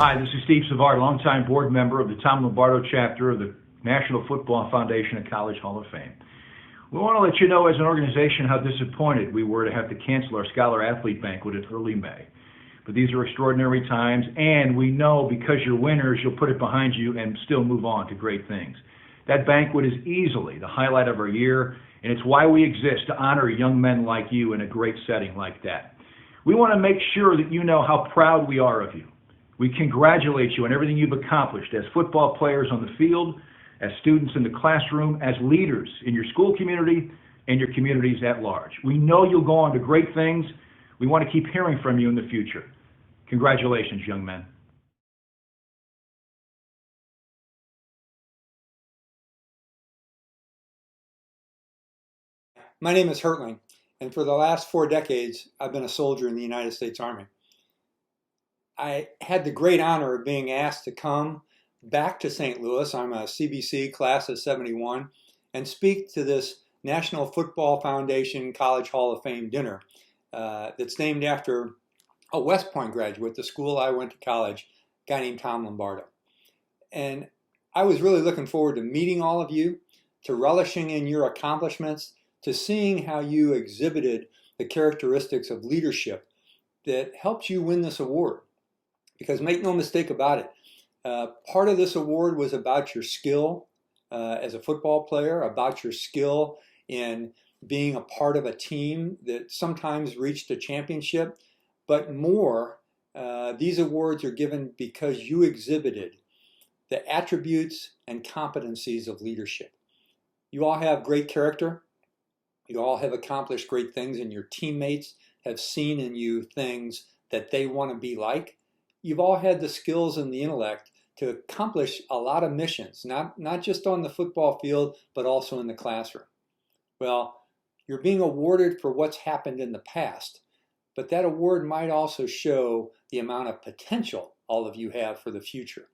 Hi, this is Steve Savard, longtime board member of the Tom Lombardo Chapter of the National Football Foundation and College Hall of Fame. We want to let you know as an organization how disappointed we were to have to cancel our Scholar-Athlete Banquet in early May. But these are extraordinary times, and we know because you're winners, you'll put it behind you and still move on to great things. That banquet is easily the highlight of our year, and it's why we exist, to honor young men like you in a great setting like that. We want to make sure that you know how proud we are of you. We congratulate you on everything you've accomplished as football players on the field, as students in the classroom, as leaders in your school community and your communities at large. We know you'll go on to great things. We want to keep hearing from you in the future. Congratulations, young men. My name is Hertling, and for the last 4 decades, I've been a soldier in the United States Army. I had the great honor of being asked to come back to St. Louis. I'm a CBC class of 71, and speak to this National Football Foundation College Hall of Fame dinner that's named after a West Point graduate, the school I went to college, a guy named Tom Lombardo. And I was really looking forward to meeting all of you, to relishing in your accomplishments, to seeing how you exhibited the characteristics of leadership that helped you win this award. Because make no mistake about it, part of this award was about your skill as a football player, about your skill in being a part of a team that sometimes reached a championship, but more, these awards are given because you exhibited the attributes and competencies of leadership. You all have great character. You all have accomplished great things, and your teammates have seen in you things that they want to be like. You've all had the skills and the intellect to accomplish a lot of missions, not just on the football field, but also in the classroom. Well, you're being awarded for what's happened in the past, but that award might also show the amount of potential all of you have for the future.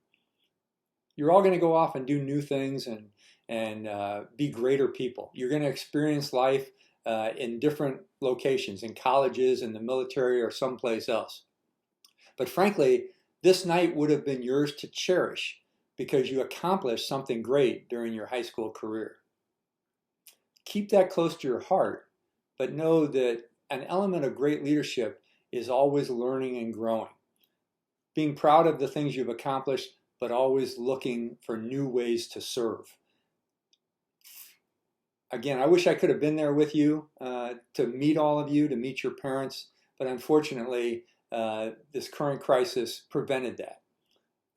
You're all going to go off and do new things and be greater people. You're going to experience life in different locations, in colleges, in the military, or someplace else. But frankly, this night would have been yours to cherish because you accomplished something great during your high school career. Keep that close to your heart, but know that an element of great leadership is always learning and growing. Being proud of the things you've accomplished, but always looking for new ways to serve. Again, I wish I could have been there with you to meet all of you, to meet your parents, but unfortunately, this current crisis prevented that.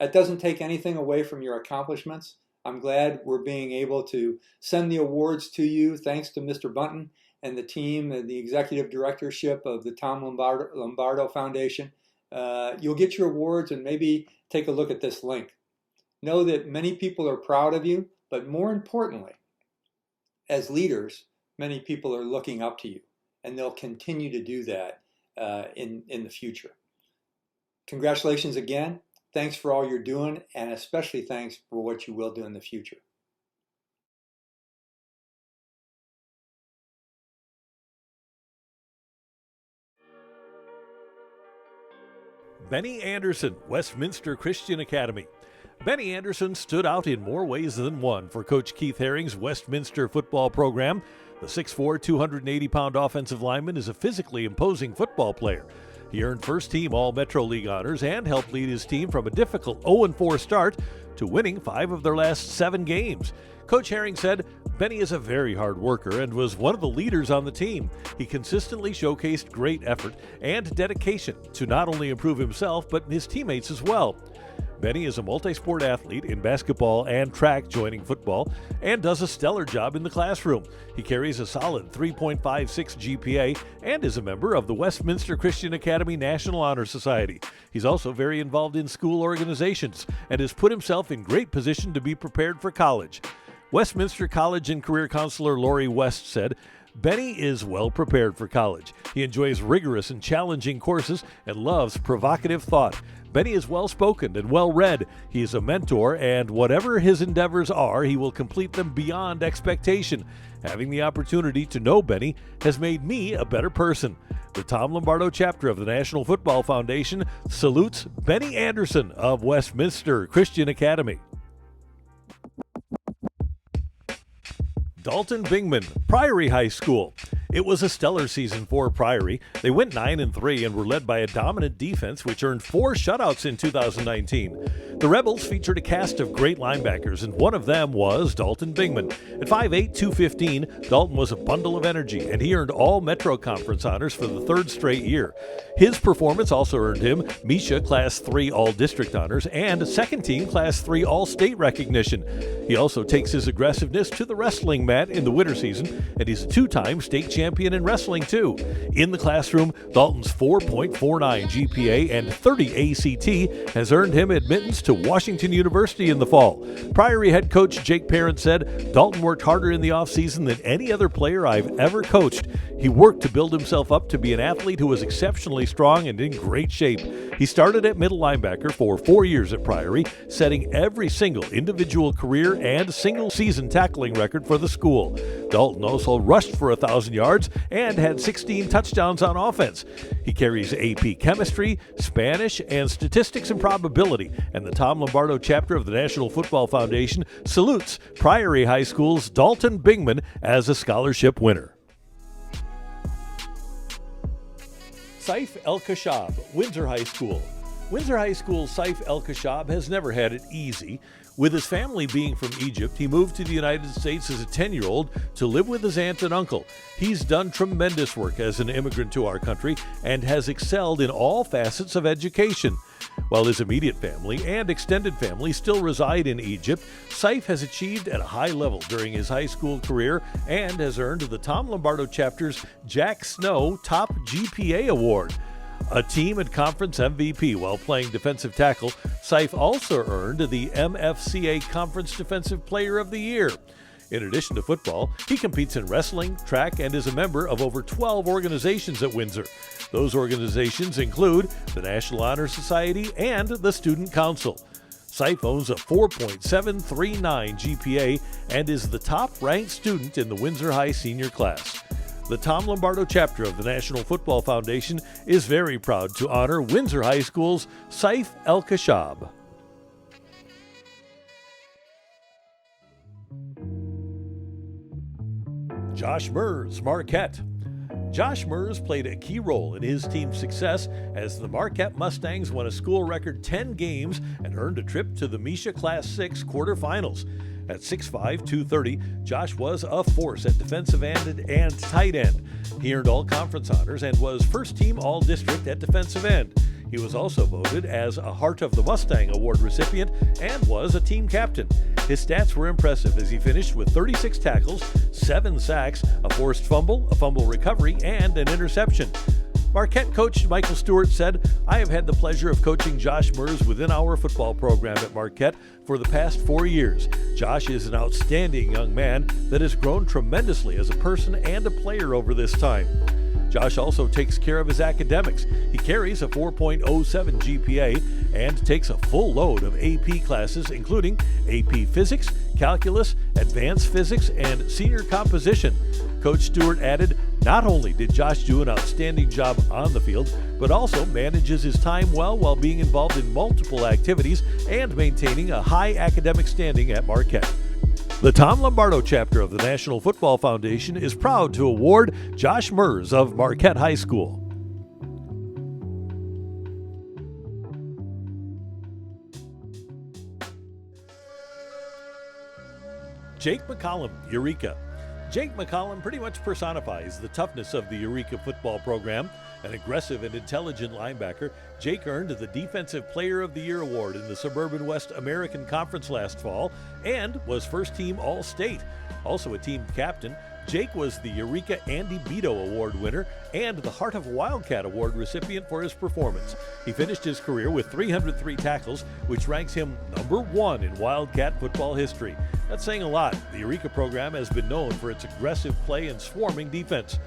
That doesn't take anything away from your accomplishments. I'm glad we're being able to send the awards to you, thanks to Mr. Bunton and the team and the executive directorship of the Tom Lombardo Foundation. You'll get your awards, and maybe take a look at this link. Know that many people are proud of you, but more importantly, as leaders, many people are looking up to you, and they'll continue to do that in the future. Congratulations again. Thanks for all you're doing, and especially thanks for what you will do in the future. Bennie Anderson, Westminster Christian Academy. Bennie Anderson stood out in more ways than one for Coach Keith Haring's Westminster football program. The 6'4", 280-pound offensive lineman is a physically imposing football player. He earned first-team All-Metro League honors and helped lead his team from a difficult 0-4 start to winning 5 of their last 7 games. Coach Haring said, Bennie is a very hard worker and was one of the leaders on the team. He consistently showcased great effort and dedication to not only improve himself, but his teammates as well. Bennie is a multi-sport athlete in basketball and track, joining football, and does a stellar job in the classroom. He carries a solid 3.56 GPA and is a member of the Westminster Christian Academy National Honor Society. He's also very involved in school organizations and has put himself in great position to be prepared for college. Westminster College and Career Counselor Lori West said, Bennie is well prepared for college. He enjoys rigorous and challenging courses and loves provocative thought. Bennie is well-spoken and well-read. He is a mentor, and whatever his endeavors are, he will complete them beyond expectation. Having the opportunity to know Bennie has made me a better person. The Tom Lombardo Chapter of the National Football Foundation salutes Bennie Anderson of Westminster Christian Academy. Dalton Bingman, Priory High School. It was a stellar season for Priory. They went 9-3 and were led by a dominant defense which earned 4 shutouts in 2019. The Rebels featured a cast of great linebackers, and one of them was Dalton Bingman. At 5'8", 215, Dalton was a bundle of energy, and he earned all Metro Conference honors for the 3rd straight year. His performance also earned him MSHSAA Class 3 All-District honors and Second Team Class 3 All-State recognition. He also takes his aggressiveness to the wrestling mat in the winter season, and he's a 2-time state champion in wrestling too. In the classroom, Dalton's 4.49 GPA and 30 ACT has earned him admittance to Washington University in the fall. Priory head coach Jake Parent said, "Dalton worked harder in the offseason than any other player I've ever coached. He worked to build himself up to be an athlete who was exceptionally strong and in great shape. He started at middle linebacker for 4 years at Priory, setting every single individual career and single season tackling record for the school. Dalton also rushed for 1,000 yards and had 16 touchdowns on offense. He carries AP Chemistry, Spanish, and Statistics and Probability, and the Tom Lombardo Chapter of the National Football Foundation salutes Priory High School's Dalton Bingman as a scholarship winner." Seif Elkhashab, Windsor High School. Windsor High School's Seif Elkhashab has never had it easy. With his family being from Egypt, he moved to the United States as a 10-year-old to live with his aunt and uncle. He's done tremendous work as an immigrant to our country and has excelled in all facets of education. While his immediate family and extended family still reside in Egypt, Seif has achieved at a high level during his high school career and has earned the Tom Lombardo Chapter's Jack Snow Top GPA Award. A team and conference MVP while playing defensive tackle, Seif also earned the MFCA Conference Defensive Player of the Year. In addition to football, he competes in wrestling, track, and is a member of over 12 organizations at Windsor. Those organizations include the National Honor Society and the Student Council. Seif owns a 4.739 GPA and is the top-ranked student in the Windsor High senior class. The Tom Lombardo Chapter of the National Football Foundation is very proud to honor Windsor High School's Seif Elkhashab. Josh Merz, Marquette. Josh Merz played a key role in his team's success as the Marquette Mustangs won a school record 10 games and earned a trip to the MSHSAA Class 6 quarterfinals. At 6'5", 230, Josh was a force at defensive end and tight end. He earned all conference honors and was first-team All-District at defensive end. He was also voted as a Heart of the Mustang Award recipient and was a team captain. His stats were impressive as he finished with 36 tackles, 7 sacks, a forced fumble, a fumble recovery, and an interception. Marquette coach Michael Stewart said, "I have had the pleasure of coaching Josh Merz within our football program at Marquette for the past 4 years. Josh is an outstanding young man that has grown tremendously as a person and a player over this time." Josh also takes care of his academics. He carries a 4.07 GPA and takes a full load of AP classes, including AP Physics, Calculus, Advanced Physics, and Senior Composition. Coach Stewart added, "Not only did Josh do an outstanding job on the field, but also manages his time well while being involved in multiple activities and maintaining a high academic standing at Marquette." The Tom Lombardo Chapter of the National Football Foundation is proud to award Josh Merz of Marquette High School. Jake McCollum, Eureka. Jake McCollum pretty much personifies the toughness of the Eureka football program. An aggressive and intelligent linebacker, Jake earned the Defensive Player of the Year award in the Suburban West American Conference last fall and was first-team All-State. Also a team captain, Jake was the Eureka Andy Beto Award winner and the Heart of Wildcat Award recipient for his performance. He finished his career with 303 tackles, which ranks him number 1 in Wildcat football history. That's saying a lot. The Eureka program has been known for its aggressive play and swarming defense.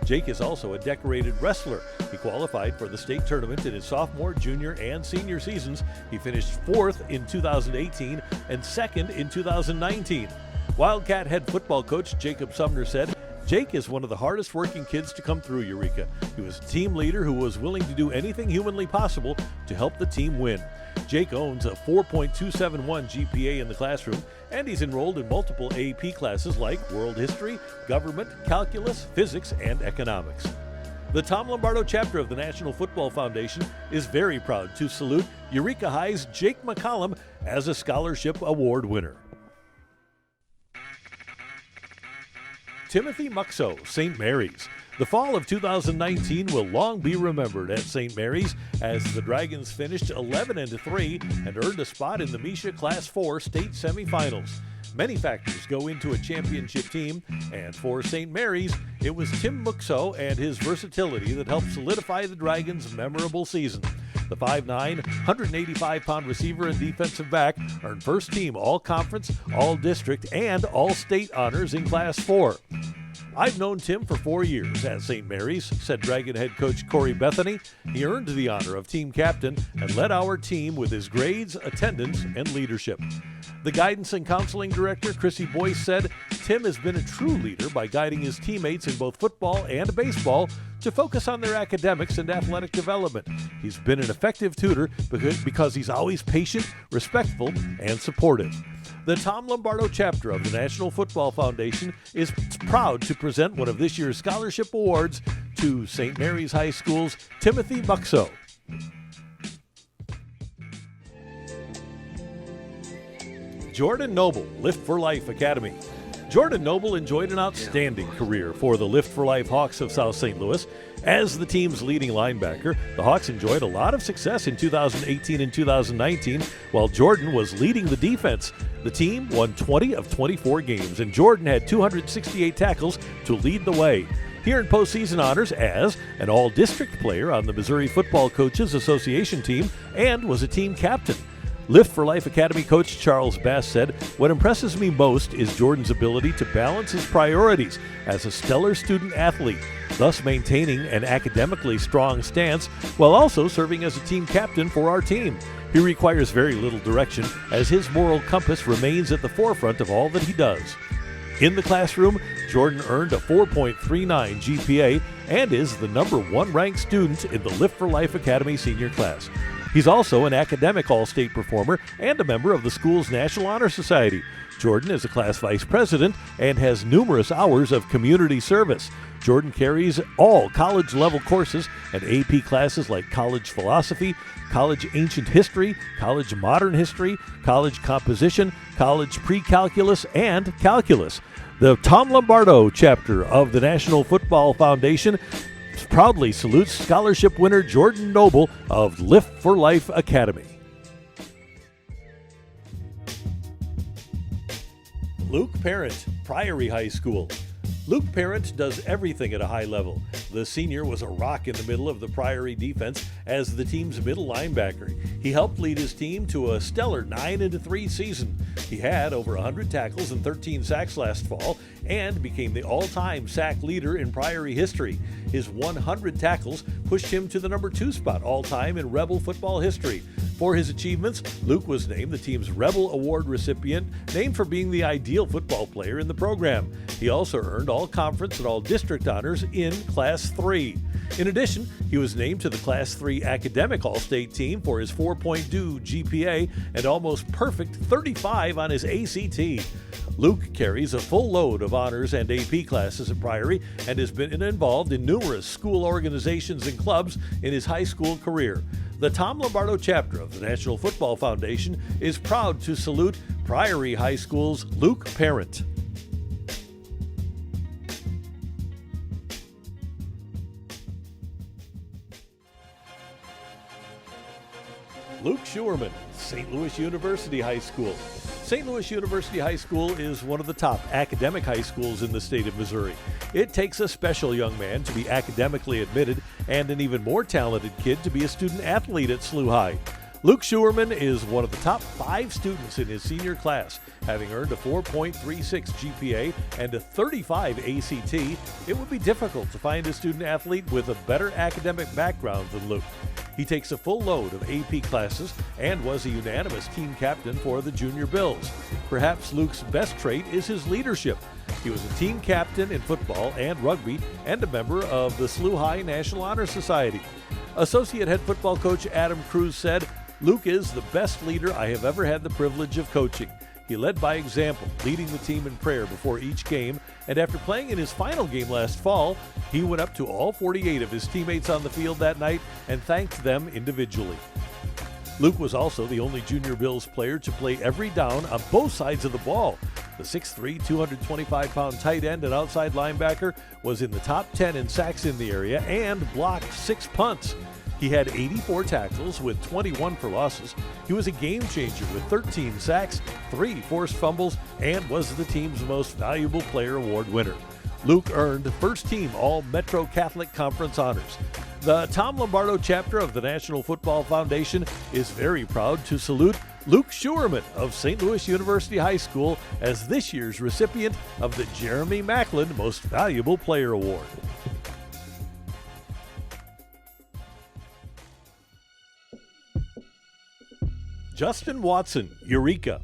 Jake is also a decorated wrestler. He qualified for the state tournament in his sophomore, junior, and senior seasons. He finished 4th in 2018 and 2nd in 2019. Wildcat head football coach Jacob Sumner said, "Jake is one of the hardest working kids to come through Eureka. He was a team leader who was willing to do anything humanly possible to help the team win." Jake owns a 4.271 GPA in the classroom, and he's enrolled in multiple AP classes like World History, Government, Calculus, Physics, and Economics. The Tom Lombardo chapter of the National Football Foundation is very proud to salute Eureka High's Jake McCollum as a Scholarship Award winner. Timothy Muxo, St. Mary's. The fall of 2019 will long be remembered at St. Mary's as the Dragons finished 11-3 and earned a spot in the Misha Class 4 state semifinals. Many factors go into a championship team, and for St. Mary's, it was Tim Muxo and his versatility that helped solidify the Dragons' memorable season. The 5'9", 185-pound receiver and defensive back earned first-team All-Conference, All-District, and All-State honors in Class 4. "I've known Tim for 4 years at St. Mary's," said Dragon head coach Corey Bethany. "He earned the honor of team captain and led our team with his grades, attendance, and leadership." The guidance and counseling director, Chrissy Boyce, said, "Tim has been a true leader by guiding his teammates in both football and baseball to focus on their academics and athletic development. He's been an effective tutor because he's always patient, respectful, and supportive." The Tom Lombardo chapter of the National Football Foundation is proud to present one of this year's scholarship awards to St. Mary's High School's Timothy Muxo. Jordan Noble, Lift for Life Academy. Jordan Noble enjoyed an outstanding career for the Lift for Life Hawks of South St. Louis. As the team's leading linebacker, the Hawks enjoyed a lot of success in 2018 and 2019 while Jordan was leading the defense. The team won 20 of 24 games, and Jordan had 268 tackles to lead the way. He earned postseason honors as an all-district player on the Missouri Football Coaches Association team and was a team captain. Lift for Life Academy coach Charles Bass said, "What impresses me most is Jordan's ability to balance his priorities as a stellar student athlete, thus maintaining an academically strong stance while also serving as a team captain for our team. He requires very little direction as his moral compass remains at the forefront of all that he does." In the classroom, Jordan earned a 4.39 GPA and is the number 1 ranked student in the Lift for Life Academy senior class. He's also an academic all-state performer and a member of the school's National Honor Society. Jordan is a class vice president and has numerous hours of community service. Jordan carries all college-level courses and AP classes like college philosophy, college ancient history, college modern history, college composition, college pre-calculus, and calculus. The Tom Lombardo chapter of the National Football Foundation proudly salutes scholarship winner Jordan Noble of Lift for Life Academy. Luke Parent, Priory High School. Luke Parent does everything at a high level. The senior was a rock in the middle of the Priory defense as the team's middle linebacker. He helped lead his team to a stellar 9-3 season. He had over 100 tackles and 13 sacks last fall and became the all-time sack leader in Priory history. His 100 tackles pushed him to the number 2 spot all-time in Rebel football history. For his achievements, Luke was named the team's Rebel Award recipient, named for being the ideal football player in the program. He also earned all-conference and all-district honors in Class 3. In addition, he was named to the Class 3 academic all-state team for his 4.2 GPA and almost perfect 35 on his ACT. Luke carries a full load of honors and AP classes at Priory and has been involved in numerous school organizations and clubs in his high school career. The Tom Lombardo chapter of the National Football Foundation is proud to salute Priory High School's Luke Parent. Luke Schuermann, St. Louis University High School. St. Louis University High School is one of the top academic high schools in the state of Missouri. It takes a special young man to be academically admitted and an even more talented kid to be a student athlete at SLUH High. Luke Schuermann is one of the top 5 students in his senior class, having earned a 4.36 GPA and a 35 ACT. It would be difficult to find a student athlete with a better academic background than Luke. He takes a full load of AP classes and was a unanimous team captain for the Junior Bills. Perhaps Luke's best trait is his leadership. He was a team captain in football and rugby and a member of the SLUH High National Honor Society. Associate head football coach Adam Cruz said, "Luke is the best leader I have ever had the privilege of coaching. He led by example, leading the team in prayer before each game, and after playing in his final game last fall, he went up to all 48 of his teammates on the field that night and thanked them individually." Luke was also the only Junior Bills player to play every down on both sides of the ball. The 6'3", 225-pound tight end and outside linebacker was in the top 10 in sacks in the area and blocked 6 punts. He had 84 tackles with 21 for losses. He was a game changer with 13 sacks, 3 forced fumbles, and was the team's most valuable player award winner. Luke earned first team All-Metro Catholic Conference honors. The Tom Lombardo chapter of the National Football Foundation is very proud to salute Luke Schuermann of St. Louis University High School as this year's recipient of the Jeremy Macklin Most Valuable Player Award. Justin Watson, Eureka.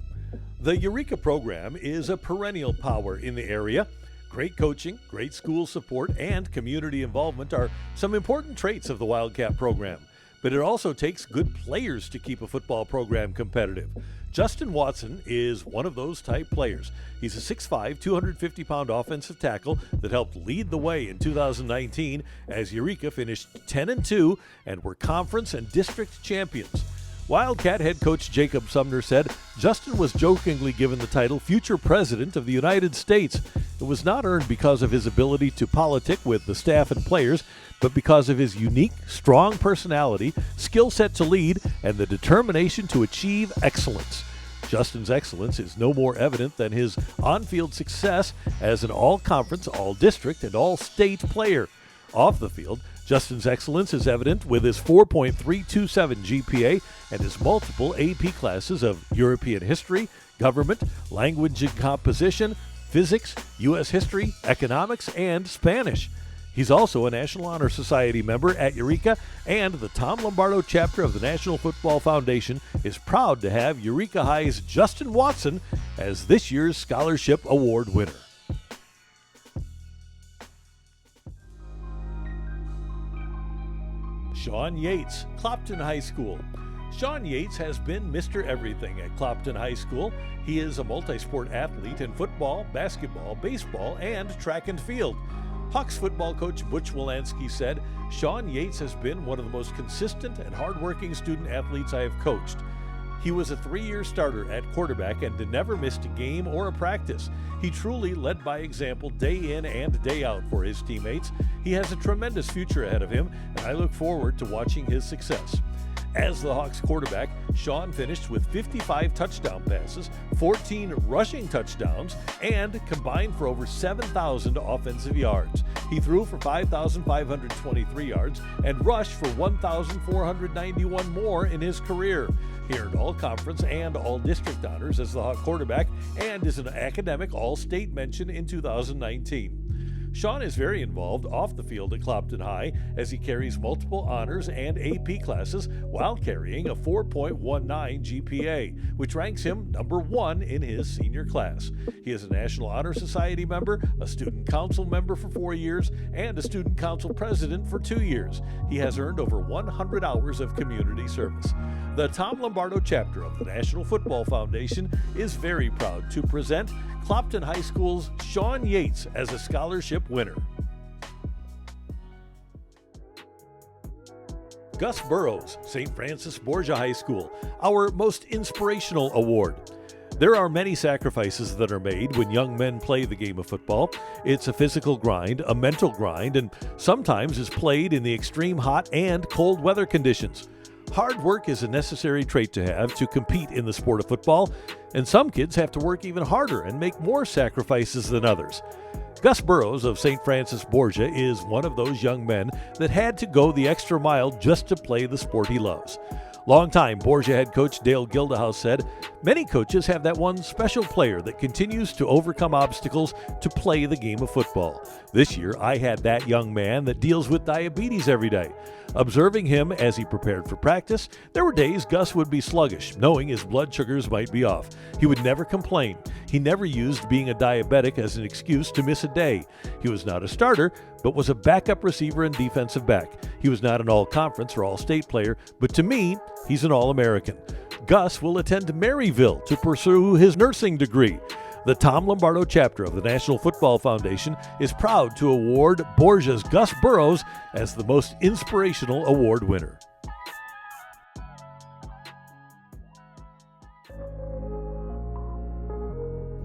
The Eureka program is a perennial power in the area. Great coaching, great school support, and community involvement are some important traits of the Wildcat program. But it also takes good players to keep a football program competitive. Justin Watson is one of those type players. He's a 6'5", 250-pound offensive tackle that helped lead the way in 2019 as Eureka finished 10-2 and were conference and district champions. Wildcat head coach Jacob Sumner said Justin was jokingly given the title Future President of the United States. It was not earned because of his ability to politic with the staff and players, but because of his unique, strong personality, skill set to lead, and the determination to achieve excellence. Justin's excellence is no more evident than his on-field success as an all-conference, all-district, and all-state player. Off the field, Justin's excellence is evident with his 4.327 GPA and his multiple AP classes of European history, government, language and composition, physics, U.S. history, economics, and Spanish. He's also a National Honor Society member at Eureka, and the Tom Lombardo chapter of the National Football Foundation is proud to have Eureka High's Justin Watson as this year's Scholarship Award winner. Shawn Yates, Clopton High School. Shawn Yates has been Mr. Everything at Clopton High School. He is a multi-sport athlete in football, basketball, baseball, and track and field. Hawks football coach Butch Wilansky said, Shawn Yates has been one of the most consistent and hardworking student athletes I have coached. He was a 3-year starter at quarterback and never missed a game or a practice. He truly led by example day in and day out for his teammates. He has a tremendous future ahead of him, and I look forward to watching his success. As the Hawks quarterback, Shawn finished with 55 touchdown passes, 14 rushing touchdowns, and combined for over 7,000 offensive yards. He threw for 5,523 yards and rushed for 1,491 more in his career. He earned all-conference and all-district honors as the Hawk quarterback and is an academic all-state mention in 2019. Shawn is very involved off the field at Clopton High as he carries multiple honors and AP classes while carrying a 4.19 GPA, which ranks him number 1 in his senior class. He is a National Honor Society member, a Student Council member for 4 years, and a Student Council president for 2 years. He has earned over 100 hours of community service. The Tom Lombardo chapter of the National Football Foundation is very proud to present Clopton High School's Shawn Yates as a scholarship winner. Gus Burrows, St. Francis Borgia High School, our Most Inspirational Award. There are many sacrifices that are made when young men play the game of football. It's a physical grind, a mental grind, and sometimes is played in the extreme hot and cold weather conditions. Hard work is a necessary trait to have to compete in the sport of football, and some kids have to work even harder and make more sacrifices than others. Gus Burrows of St. Francis Borgia is one of those young men that had to go the extra mile just to play the sport he loves. Longtime Borgia head coach Dale Gildahouse said, "Many coaches have that one special player that continues to overcome obstacles to play the game of football. This year, I had that young man that deals with diabetes every day. Observing him as he prepared for practice, there were days Gus would be sluggish, knowing his blood sugars might be off. He would never complain. He never used being a diabetic as an excuse to miss a day. He was not a starter, but was a backup receiver and defensive back. He was not an all-conference or all-state player, but to me, he's an All-American." Gus will attend Maryville to pursue his nursing degree. The Tom Lombardo Chapter of the National Football Foundation is proud to award Borgia's Gus Burrows as the most inspirational award winner.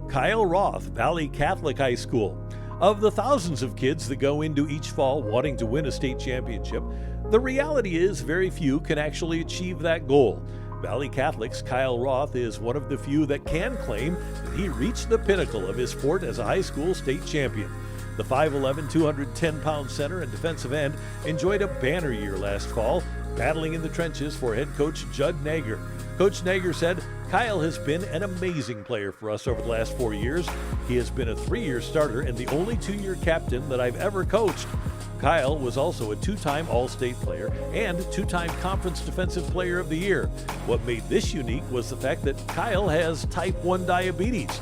Kyle Roth, Valley Catholic High School. Of the thousands of kids that go into each fall wanting to win a state championship, the reality is very few can actually achieve that goal. Valley Catholic's Kyle Roth is one of the few that can claim that he reached the pinnacle of his sport as a high school state champion. The 5'11", 210-pound center and defensive end enjoyed a banner year last fall, battling in the trenches for head coach Judd Nager. Coach Nager said, "Kyle has been an amazing player for us over the last 4 years. He has been a 3-year starter and the only 2-year captain that I've ever coached." Kyle was also a 2-time All-State player and 2-time Conference Defensive Player of the Year. What made this unique was the fact that Kyle has type 1 diabetes.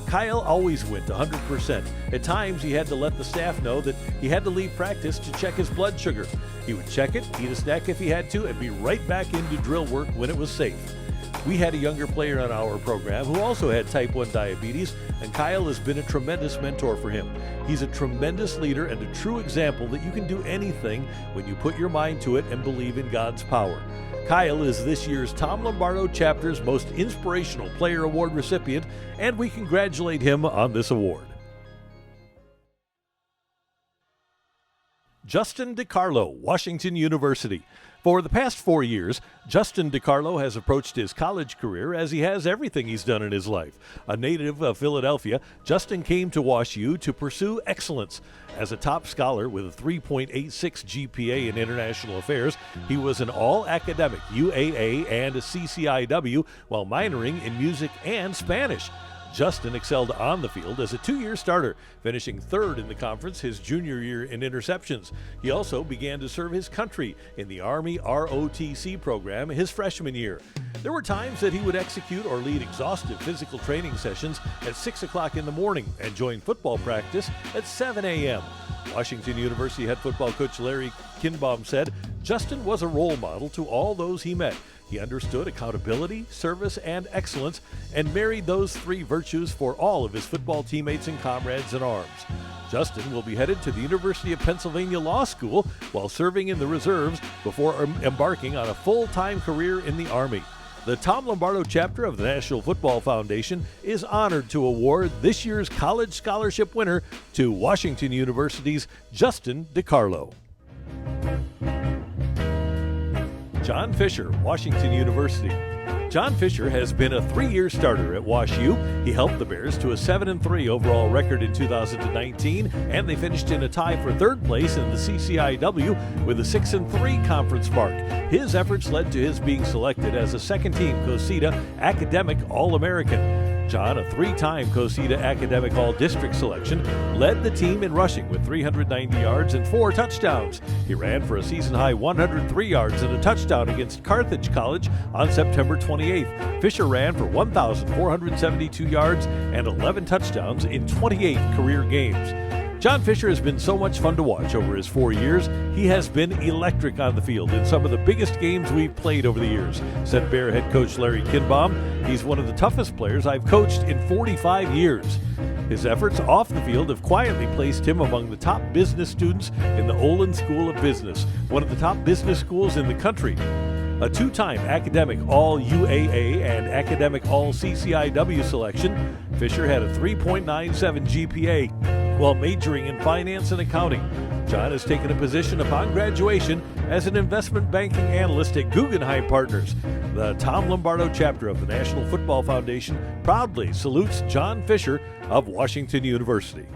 Kyle always went 100%. At times, he had to let the staff know that he had to leave practice to check his blood sugar. He would check it, eat a snack if he had to, and be right back into drill work when it was safe. We had a younger player on our program who also had type 1 diabetes, and Kyle has been a tremendous mentor for him. He's a tremendous leader and a true example that you can do anything when you put your mind to it and believe in God's power. Kyle is this year's Tom Lombardo Chapter's Most Inspirational Player Award recipient, and we congratulate him on this award. Justin DiCarlo, Washington University. For the past 4 years, Justin DiCarlo has approached his college career as he has everything he's done in his life. A native of Philadelphia, Justin came to WashU to pursue excellence. As a top scholar with a 3.86 GPA in international affairs, he was an all-academic UAA and a CCIW while minoring in music and Spanish. Justin excelled on the field as a 2-year starter, finishing 3rd in the conference his junior year in interceptions. He also began to serve his country in the Army ROTC program his freshman year. There were times that he would execute or lead exhaustive physical training sessions at 6 o'clock in the morning and join football practice at 7 a.m. Washington University head football coach Larry Kinbaum said, "Justin was a role model to all those he met. He understood accountability, service, and excellence, and married those 3 virtues for all of his football teammates and comrades in arms." Justin will be headed to the University of Pennsylvania Law School while serving in the reserves before embarking on a full-time career in the Army. The Tom Lombardo Chapter of the National Football Foundation is honored to award this year's college scholarship winner to Washington University's Justin DiCarlo. John Fisher, Washington University. John Fisher has been a 3-year starter at WashU. He helped the Bears to a 7-3 overall record in 2019, and they finished in a tie for 3rd place in the CCIW with a 6-3 conference mark. His efforts led to his being selected as a second-team COSIDA Academic All-American. John, a 3-time COSIDA Academic All-District selection, led the team in rushing with 390 yards and 4 touchdowns. He ran for a season-high 103 yards and a touchdown against Carthage College on September 28th. Fisher ran for 1,472 yards and 11 touchdowns in 28 career games. John Fisher has been so much fun to watch over his 4 years. He has been electric on the field in some of the biggest games we've played over the years, said Bear head coach Larry Kinbaum. He's one of the toughest players I've coached in 45 years. His efforts off the field have quietly placed him among the top business students in the Olin School of Business, one of the top business schools in the country. A 2-time Academic All-UAA and Academic All-CCIW selection, Fisher had a 3.97 GPA. while majoring in finance and accounting. John has taken a position upon graduation as an investment banking analyst at Guggenheim Partners. The Tom Lombardo Chapter of the National Football Foundation proudly salutes John Fisher of Washington University.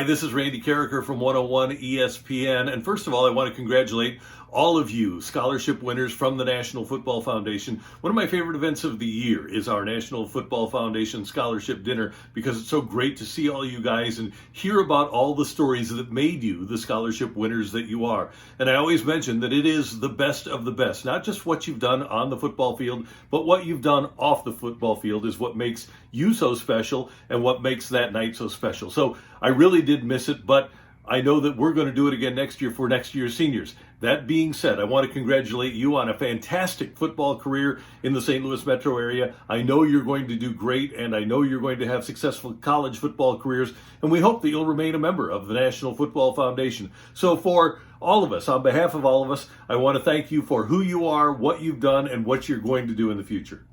Hi, this is Randy Carricker from 101 ESPN. And first of all, I want to congratulate all of you scholarship winners from the National Football Foundation. One of my favorite events of the year is our National Football Foundation Scholarship Dinner, because it's so great to see all you guys and hear about all the stories that made you the scholarship winners that you are. And I always mention that it is the best of the best. Not just what you've done on the football field, but what you've done off the football field is what makes you so special and what makes that night so special. So I really did miss it, but I know that we're going to do it again next year for next year's seniors. That being said, I want to congratulate you on a fantastic football career in the St. Louis metro area. I know you're going to do great, and I know you're going to have successful college football careers, and we hope that you'll remain a member of the National Football Foundation. So for all of us, on behalf of all of us, I want to thank you for who you are, what you've done, and what you're going to do in the future.